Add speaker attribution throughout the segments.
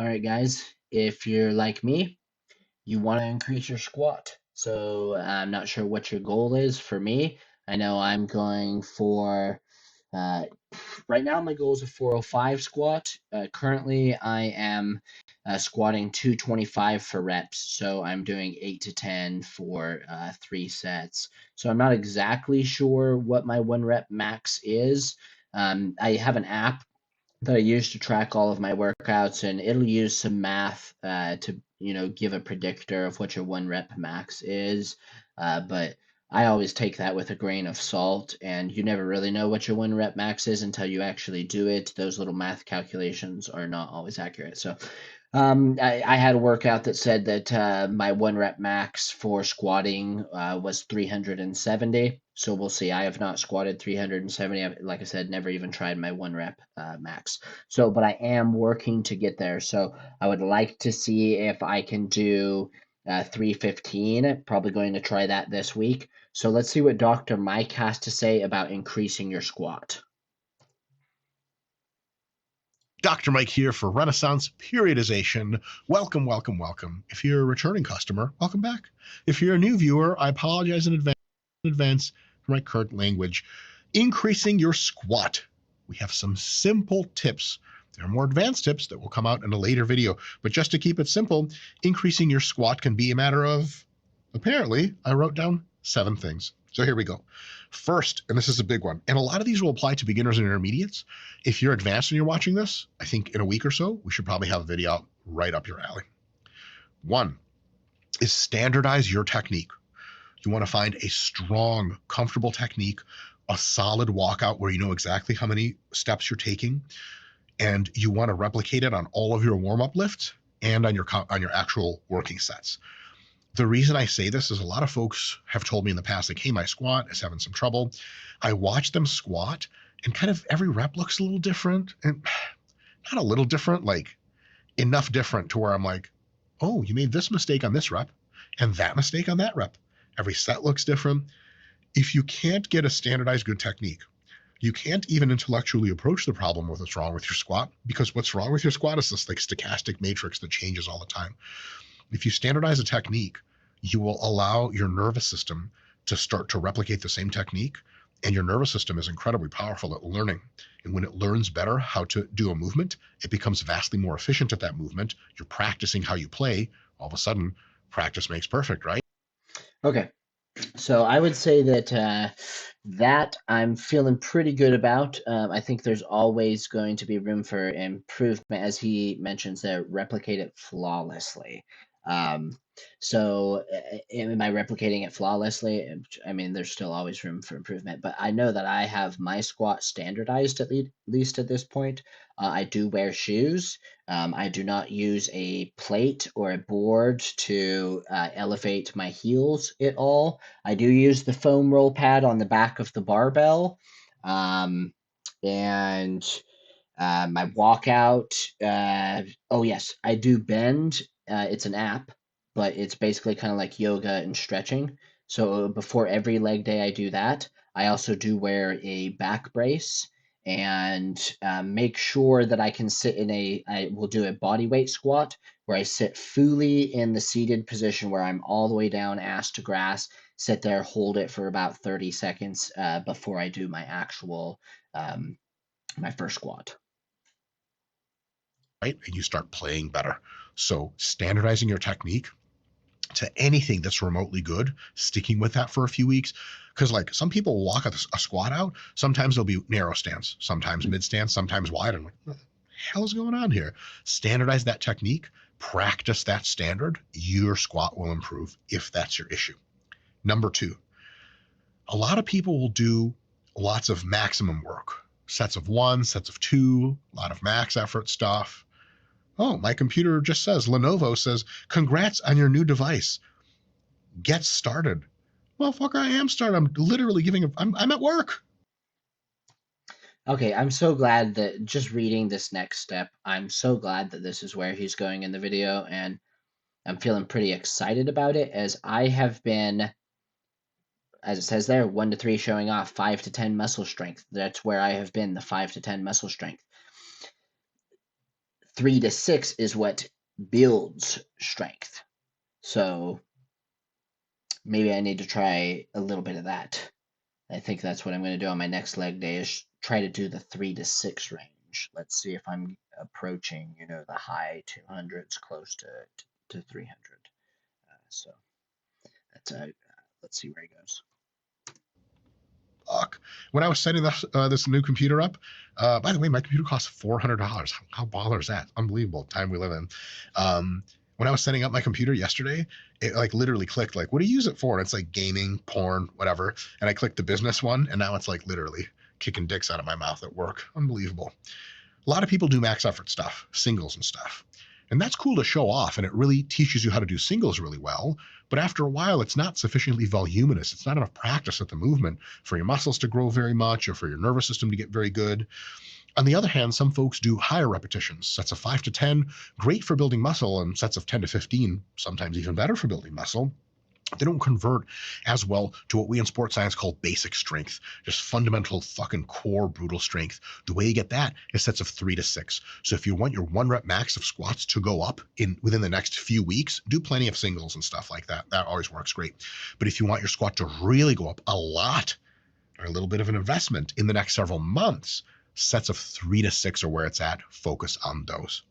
Speaker 1: All right, guys, if you're like me, you want to increase your squat. So I'm not sure what your goal is. For me, I know I'm going for, uh, right now my goal is a 405 squat. Currently, I am squatting 225 for reps. So I'm doing 8 to 10 for 3 sets. So I'm not exactly sure what my 1 rep max is. I have an app that I use to track all of my workouts, and it'll use some math to give a predictor of what your 1 rep max is. But I always take that with a grain of salt, and you never really know what your 1 rep max is until you actually do it. Those little math calculations are not always accurate. So I had a workout that said that my 1 rep max for squatting was 370. So we'll see. I have not squatted 370. Like I said, never even tried my 1 rep max. So, but I am working to get there. So I would like to see if I can do 315. Probably going to try that this week. So let's see what Dr. Mike has to say about increasing your squat.
Speaker 2: Dr. Mike here for Renaissance Periodization. Welcome, welcome, welcome. If you're a returning customer, welcome back. If you're a new viewer, I apologize in advance for my current language. Increasing your squat. We have some simple tips. There are more advanced tips that will come out in a later video, but just to keep it simple, increasing your squat can be a matter of, apparently, I wrote down 7 things. So here we go. First, and this is a big one, and a lot of these will apply to beginners and intermediates. If you're advanced and you're watching this, I think in a week or so, we should probably have a video out right up your alley. 1 is standardize your technique. You want to find a strong, comfortable technique, a solid walkout where you know exactly how many steps you're taking, and you want to replicate it on all of your warm-up lifts and on your actual working sets. The reason I say this is a lot of folks have told me in the past, like, hey, my squat is having some trouble. I watch them squat and kind of every rep looks a little different, and not a little different, like enough different to where I'm like, oh, you made this mistake on this rep and that mistake on that rep. Every set looks different. If you can't get a standardized good technique, you can't even intellectually approach the problem with what's wrong with your squat, because what's wrong with your squat is this like stochastic matrix that changes all the time. If you standardize a technique, you will allow your nervous system to start to replicate the same technique. And your nervous system is incredibly powerful at learning. And when it learns better how to do a movement, it becomes vastly more efficient at that movement. You're practicing how you play. All of a sudden, practice makes perfect, right?
Speaker 1: Okay. So I would say that that I'm feeling pretty good about. I think there's always going to be room for improvement, as he mentions there, replicate it flawlessly. Um, so am I replicating it flawlessly? I mean, there's still always room for improvement, but I know that I have my squat standardized at least at this point. I do wear shoes. I do not use a plate or a board to elevate my heels at all. I do use the foam roll pad on the back of the barbell. Um, and my walkout, oh yes, I do bend. It's an app, but it's basically kind of like yoga and stretching. So before every leg day, I do that. I also do wear a back brace and make sure that I can sit I will do a body weight squat where I sit fully in the seated position where I'm all the way down, ass to grass, sit there, hold it for about 30 seconds before I do my actual, my first squat.
Speaker 2: Right? And you start playing better. So standardizing your technique to anything that's remotely good, sticking with that for a few weeks. Because like some people will walk a squat out, sometimes they'll be narrow stance, sometimes mid stance, sometimes wide. I'm like, what the hell is going on here? Standardize that technique, practice that standard, your squat will improve if that's your issue. Number 2, a lot of people will do lots of maximum work, sets of 1, sets of 2, a lot of max effort stuff. Oh, my computer just says, Lenovo says, congrats on your new device. Get started. Motherfucker, I am started. I'm literally I'm at work.
Speaker 1: Okay, I'm so glad that just reading this next step, I'm so glad that this is where he's going in the video, and I'm feeling pretty excited about it, as I have been, as it says there, 1 to 3 showing off, 5 to 10 muscle strength. That's where I have been, the 5 to 10 muscle strength. 3 to 6 is what builds strength. So maybe I need to try a little bit of that. I think that's what I'm going to do on my next leg day is try to do the 3 to 6 range. Let's see if I'm approaching, the high 200s, close to 300. So that's let's see where he goes.
Speaker 2: Fuck. When I was setting this new computer up, by the way, my computer costs $400. How baller is that? Unbelievable time we live in. When I was setting up my computer yesterday, it like literally clicked like, what do you use it for? And it's like gaming, porn, whatever. And I clicked the business one, and now it's like literally kicking dicks out of my mouth at work. Unbelievable. A lot of people do max effort stuff, singles and stuff. And that's cool to show off, and it really teaches you how to do singles really well. But after a while, it's not sufficiently voluminous. It's not enough practice at the movement for your muscles to grow very much or for your nervous system to get very good. On the other hand, some folks do higher repetitions, sets of 5 to 10, great for building muscle, and sets of 10 to 15, sometimes even better for building muscle. They don't convert as well to what we in sports science call basic strength, just fundamental fucking core brutal strength. The way you get that is sets of 3 to 6. So if you want your 1 rep max of squats to go up within the next few weeks, do plenty of singles and stuff like that. That always works great. But if you want your squat to really go up a lot, or a little bit of an investment in the next several months, sets of 3 to 6 are where it's at. Focus on those.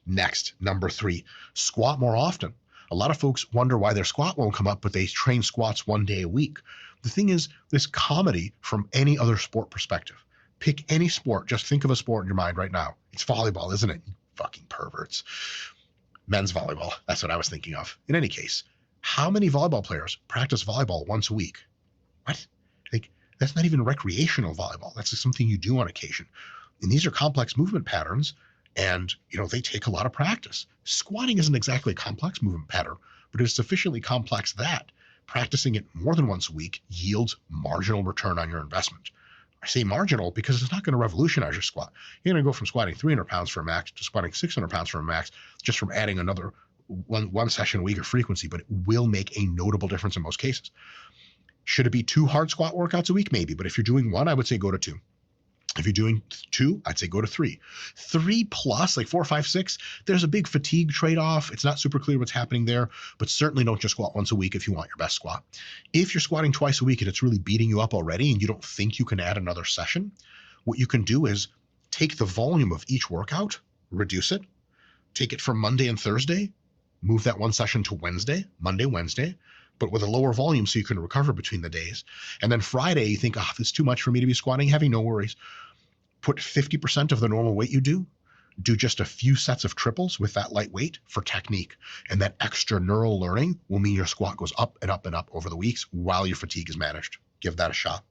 Speaker 2: Next, number 3, squat more often. A lot of folks wonder why their squat won't come up, but they train squats 1 day a week. The thing is, this comedy from any other sport perspective. Pick any sport. Just think of a sport in your mind right now. It's volleyball, isn't it? You fucking perverts. Men's volleyball. That's what I was thinking of. In any case, how many volleyball players practice volleyball once a week? What? Like, that's not even recreational volleyball. That's just something you do on occasion. And these are complex movement patterns. And, they take a lot of practice. Squatting isn't exactly a complex movement pattern, but it is sufficiently complex that practicing it more than once a week yields marginal return on your investment. I say marginal because it's not going to revolutionize your squat. You're going to go from squatting 300 pounds for a max to squatting 600 pounds for a max just from adding another one session a week of frequency, but it will make a notable difference in most cases. Should it be 2 hard squat workouts a week? Maybe, but if you're doing 1, I would say go to 2. If you're doing 2, I'd say go to 3. 3 plus, like 4, 5, 6, there's a big fatigue trade-off. It's not super clear what's happening there, but certainly don't just squat once a week if you want your best squat. If you're squatting twice a week and it's really beating you up already and you don't think you can add another session, what you can do is take the volume of each workout, reduce it, take it from Monday and Thursday, move that 1 session to Wednesday, Monday, Wednesday, but with a lower volume so you can recover between the days. And then Friday, you think, this is too much for me to be squatting heavy, no worries. Put 50% of the normal weight you do just a few sets of triples with that light weight for technique. And that extra neural learning will mean your squat goes up and up and up over the weeks while your fatigue is managed. Give that a shot.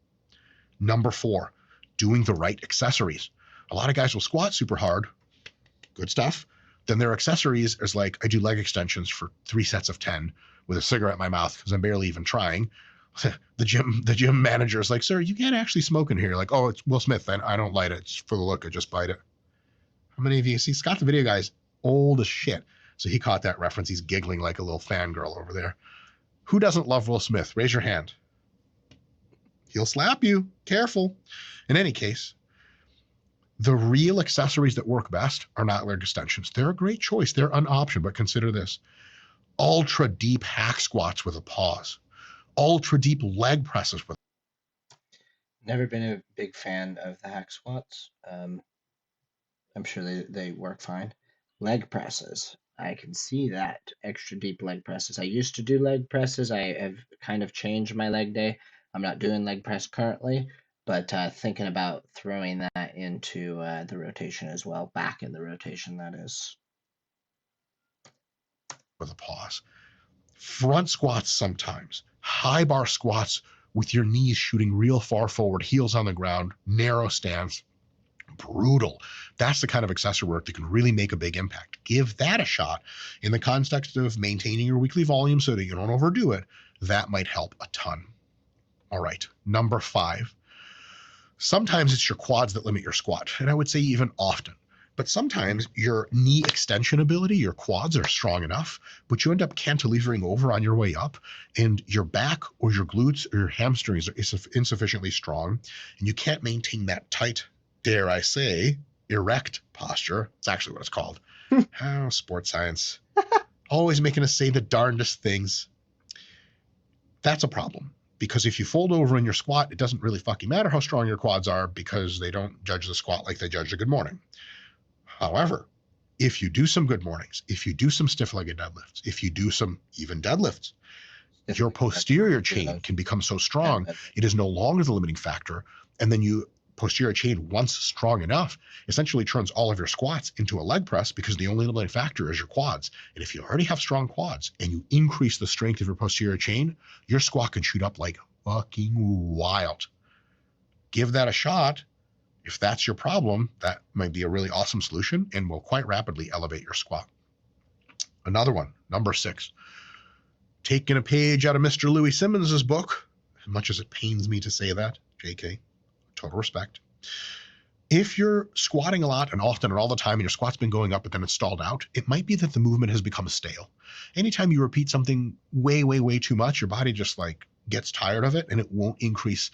Speaker 2: Number 4, doing the right accessories. A lot of guys will squat super hard, good stuff. Then their accessories is like, I do leg extensions for 3 sets of 10 with a cigarette in my mouth because I'm barely even trying. The gym manager is like, sir, you can't actually smoke in here. You're like, oh, it's Will Smith. I don't light it. It's for the look. I just bite it. How many of you see Scott, the video guy's old as shit? So he caught that reference. He's giggling like a little fangirl over there. Who doesn't love Will Smith? Raise your hand. He'll slap you. Careful. In any case, the real accessories that work best are not leg extensions. They're a great choice. They're an option, but consider this. Ultra deep hack squats with a pause. Ultra deep leg presses with.
Speaker 1: Never been a big fan of the hack squats. I'm sure they work fine. Leg presses. I can see that. Extra deep leg presses. I used to do leg presses. I have kind of changed my leg day. I'm not doing leg press currently, but thinking about throwing that into the rotation as well. Back in the rotation, that is.
Speaker 2: With a pause. Front squats sometimes. High bar squats with your knees shooting real far forward, heels on the ground, narrow stance. Brutal. That's the kind of accessory work that can really make a big impact. Give that a shot in the context of maintaining your weekly volume so that you don't overdo it. That might help a ton. All right, number 5. Sometimes it's your quads that limit your squat, and I would say even often. But sometimes your knee extension ability, your quads are strong enough, but you end up cantilevering over on your way up, and your back or your glutes or your hamstrings are insufficiently strong, and you can't maintain that tight, dare I say, erect posture. It's actually what it's called. How sports science. Always making us say the darndest things. That's a problem. Because if you fold over in your squat, it doesn't really fucking matter how strong your quads are because they don't judge the squat like they judge a good morning. However, if you do some good mornings, if you do some stiff-legged deadlifts, if you do some even deadlifts, your posterior chain can become so strong, it is no longer the limiting factor. And then you posterior chain, once strong enough, essentially turns all of your squats into a leg press because the only limiting factor is your quads. And if you already have strong quads and you increase the strength of your posterior chain, your squat can shoot up like fucking wild. Give that a shot. If that's your problem, that might be a really awesome solution and will quite rapidly elevate your squat. Another one, number 6. Taking a page out of Mr. Louis Simmons's book, as much as it pains me to say that, JK, total respect. If you're squatting a lot and often and all the time and your squat's been going up but then it's stalled out, it might be that the movement has become stale. Anytime you repeat something way, way, way too much, your body just like gets tired of it and it won't increase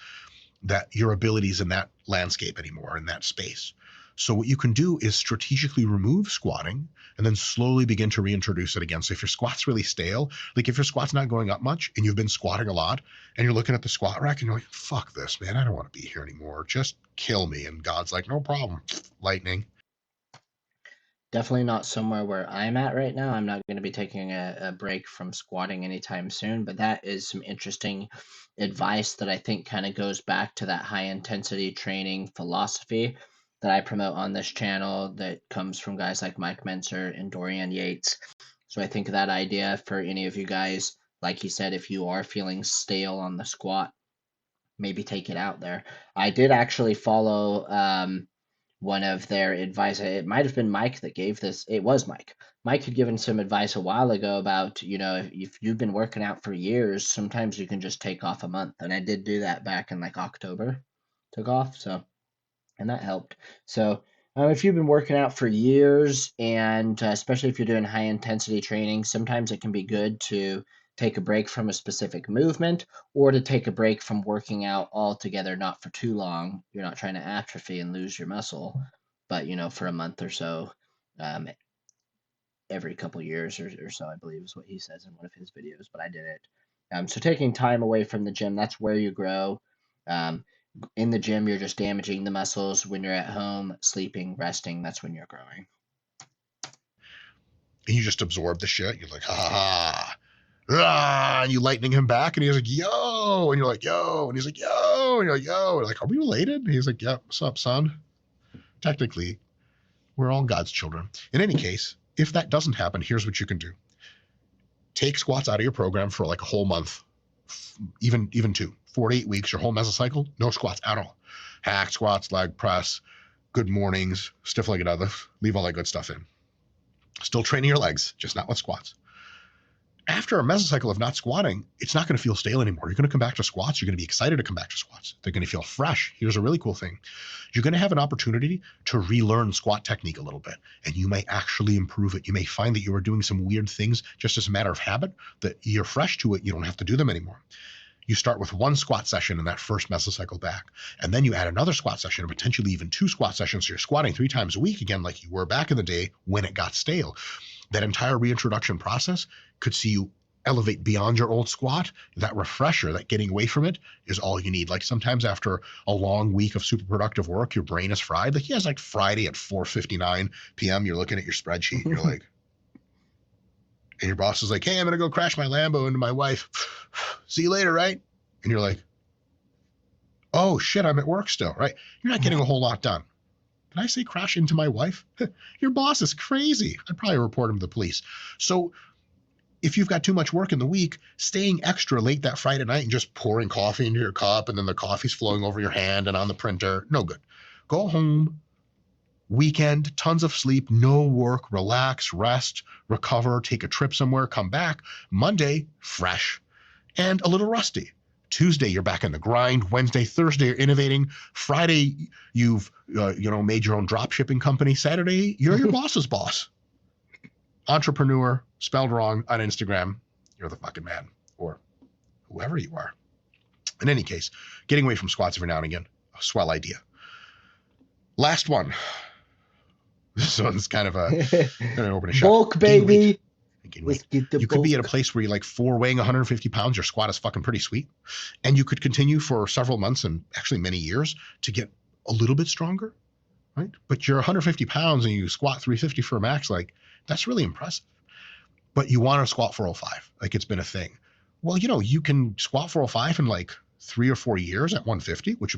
Speaker 2: that your abilities in that landscape anymore, in that space. So what you can do is strategically remove squatting and then slowly begin to reintroduce it again. So if your squat's really stale, like if your squat's not going up much and you've been squatting a lot and you're looking at the squat rack and you're like, fuck this, man, I don't want to be here anymore. Just kill me. And God's like, no problem. Lightning.
Speaker 1: Definitely not somewhere where I'm at right now. I'm not going to be taking a break from squatting anytime soon, but that is some interesting advice that I think kind of goes back to that high intensity training philosophy that I promote on this channel that comes from guys like Mike Menser and Dorian Yates. So I think that idea for any of you guys, like you said, if you are feeling stale on the squat, maybe take it out there. I did actually follow one of their advice. It might have been Mike that gave this. It was Mike. Mike had given some advice a while ago about, if you've been working out for years, sometimes you can just take off a month. And I did do that back in like October, took off. So, and that helped. So, if you've been working out for years, and especially if you're doing high intensity training, sometimes it can be good to take a break from a specific movement or to take a break from working out altogether, not for too long. You're not trying to atrophy and lose your muscle, but for a month or so, every couple years or so, I believe is what he says in one of his videos, but I did it. So taking time away from the gym, that's where you grow. In the gym, you're just damaging the muscles. When you're at home, sleeping, resting, that's when you're growing.
Speaker 2: And you just absorb the shit. You're like, ha ha ha. And you lightning him back, and he's like, yo, and you're like, yo, and he's like, yo, and you're like, yo, and like, are we related? And he's like, yeah, what's up, son? Technically, we're all God's children. In any case, if that doesn't happen, here's what you can do. Take squats out of your program for like a whole month, even 4 to 8 weeks, your whole mesocycle, no squats at all. Hack squats, leg press, good mornings, stiff-legged deadlift, leave all that good stuff in. Still training your legs, just not with squats. After a mesocycle of not squatting, it's not going to feel stale anymore. You're going to come back to squats. You're going to be excited to come back to squats. They're going to feel fresh. Here's a really cool thing. You're going to have an opportunity to relearn squat technique a little bit, and you may actually improve it. You may find that you are doing some weird things just as a matter of habit, that you're fresh to it. You don't have to do them anymore. You start with one squat session in that first mesocycle back, and then you add another squat session, or potentially even 2 squat sessions. So you're squatting 3 times a week again, like you were back in the day when it got stale. That entire reintroduction process could see you elevate beyond your old squat. That refresher, that getting away from it, is all you need. Like sometimes after a long week of super productive work, your brain is fried. Like, like Friday at 4:59 p.m., you're looking at your spreadsheet, and you're like, and your boss is like, hey, I'm going to go crash my Lambo into my wife. See you later, right? And you're like, oh shit, I'm at work still, right? You're not getting a whole lot done. Did I say crash into my wife? Your boss is crazy. I'd probably report him to the police. So if you've got too much work in the week, staying extra late that Friday night and just pouring coffee into your cup and then the coffee's flowing over your hand and on the printer, no good. Go home, weekend, tons of sleep, no work, relax, rest, recover, take a trip somewhere, come back. Monday, fresh and a little rusty. Tuesday, you're back in the grind. Wednesday, Thursday, you're innovating. Friday, you've made your own drop shipping company. Saturday, you're your boss's boss. Entrepreneur, spelled wrong on Instagram, you're the fucking man, or whoever you are. In any case, getting away from squats every now and again, a swell idea. Last one, This one's kind of a open shut.
Speaker 1: Bulk,
Speaker 2: Gain weight.
Speaker 1: baby.
Speaker 2: Gain
Speaker 1: Let's
Speaker 2: weight.
Speaker 1: get the
Speaker 2: You could be at a
Speaker 1: bulk.
Speaker 2: place where you're like weighing 150 pounds. Your squat is fucking pretty sweet. And you could continue for several months and actually many years to get a little bit stronger, right? But you're 150 pounds and you squat 350 for a max. Like, that's really impressive. But you want to squat 405. Like, it's been a thing. Well, you can squat 405 in like 3 or 4 years at 150, which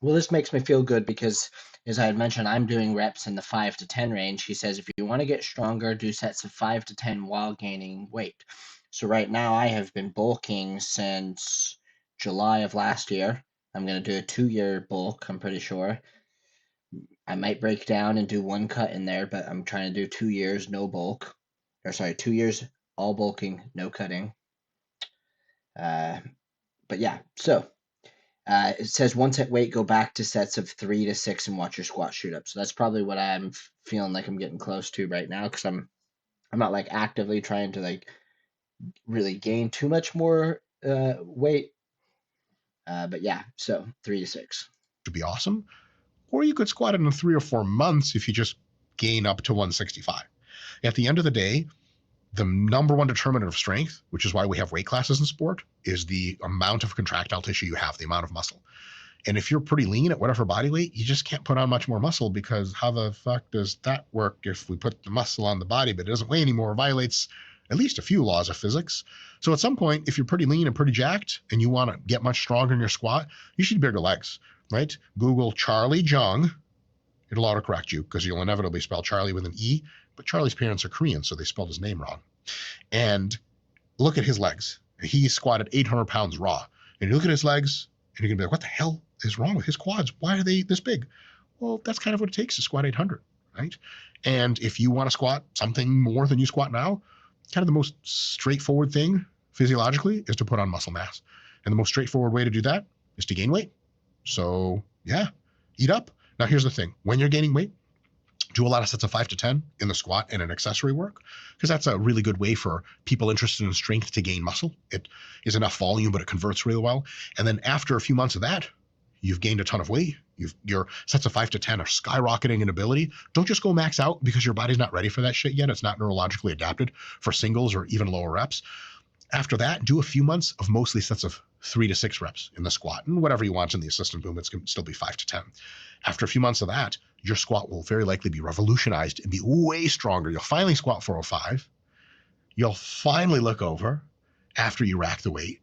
Speaker 1: Well, this makes me feel good because, as I had mentioned, I'm doing reps in the 5 to 10 range. He says if you want to get stronger, do sets of 5 to 10 while gaining weight. So right now I have been bulking since July of last year. I'm going to do a 2-year bulk, I'm pretty sure. I might break down and do one cut in there, but I'm trying to do 2 years, no bulk. Or sorry, 2 years, all bulking, no cutting. But yeah, so it says once at weight, go back to sets of 3 to 6 and watch your squat shoot up. So that's probably what I'm feeling like I'm getting close to right now because I'm not like actively trying to like really gain too much more weight. But yeah, so 3 to 6
Speaker 2: would be awesome. Or you could squat it in 3 or 4 months if you just gain up to 165. At the end of the day, the number one determinant of strength, which is why we have weight classes in sport, is the amount of contractile tissue you have, the amount of muscle. And if you're pretty lean at whatever body weight, you just can't put on much more muscle because how the fuck does that work if we put the muscle on the body but it doesn't weigh anymore? It violates at least a few laws of physics. So at some point, if you're pretty lean and pretty jacked and you want to get much stronger in your squat, you should bigger legs, right? Google Charlie Jung. It'll autocorrect you because you'll inevitably spell Charlie with an E, but Charlie's parents are Korean, so they spelled his name wrong. And look at his legs. He squatted 800 pounds raw. And you look at his legs, and you're going to be like, what the hell is wrong with his quads? Why are they this big? Well, that's kind of what it takes to squat 800, right? And if you want to squat something more than you squat now, kind of the most straightforward thing physiologically is to put on muscle mass. And the most straightforward way to do that is to gain weight. So, yeah, eat up. Now, here's the thing. When you're gaining weight, do a lot of sets of 5 to 10 in the squat and in accessory work, because that's a really good way for people interested in strength to gain muscle. It is enough volume, but it converts really well. And then after a few months of that, you've gained a ton of weight. Your sets of 5 to 10 are skyrocketing in ability. Don't just go max out because your body's not ready for that shit yet. It's not neurologically adapted for singles or even lower reps. After that, do a few months of mostly sets of 3 to 6 reps in the squat, and whatever you want in the assistant movements can still be 5 to 10. After a few months of that, your squat will very likely be revolutionized and be way stronger. You'll finally squat 405. You'll finally look over after you rack the weight.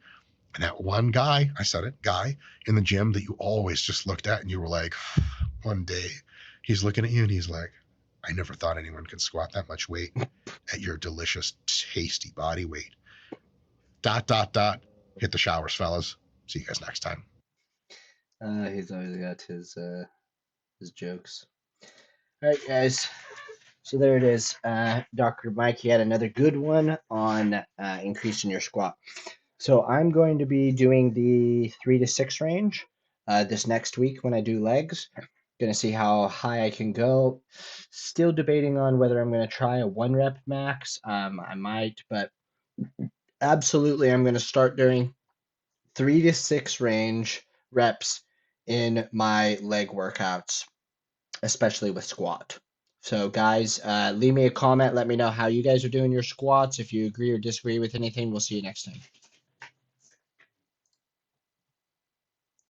Speaker 2: And that one guy, I said it, guy in the gym that you always just looked at and you were like, one day he's looking at you and he's like, I never thought anyone could squat that much weight at your delicious, tasty body weight. ... Hit the showers, fellas. See you guys next time.
Speaker 1: He's always got his jokes. All right, guys. So there it is. Dr. Mike, he had another good one on increasing your squat. So I'm going to be doing the 3 to 6 range this next week when I do legs. Going to see how high I can go. Still debating on whether I'm going to try a 1 rep max. I might, but absolutely I'm going to start doing 3 to 6 range reps in my leg workouts, especially with squat. So guys, leave me a comment. Let me know how you guys are doing your squats. If you agree or disagree with anything, we'll see you next time.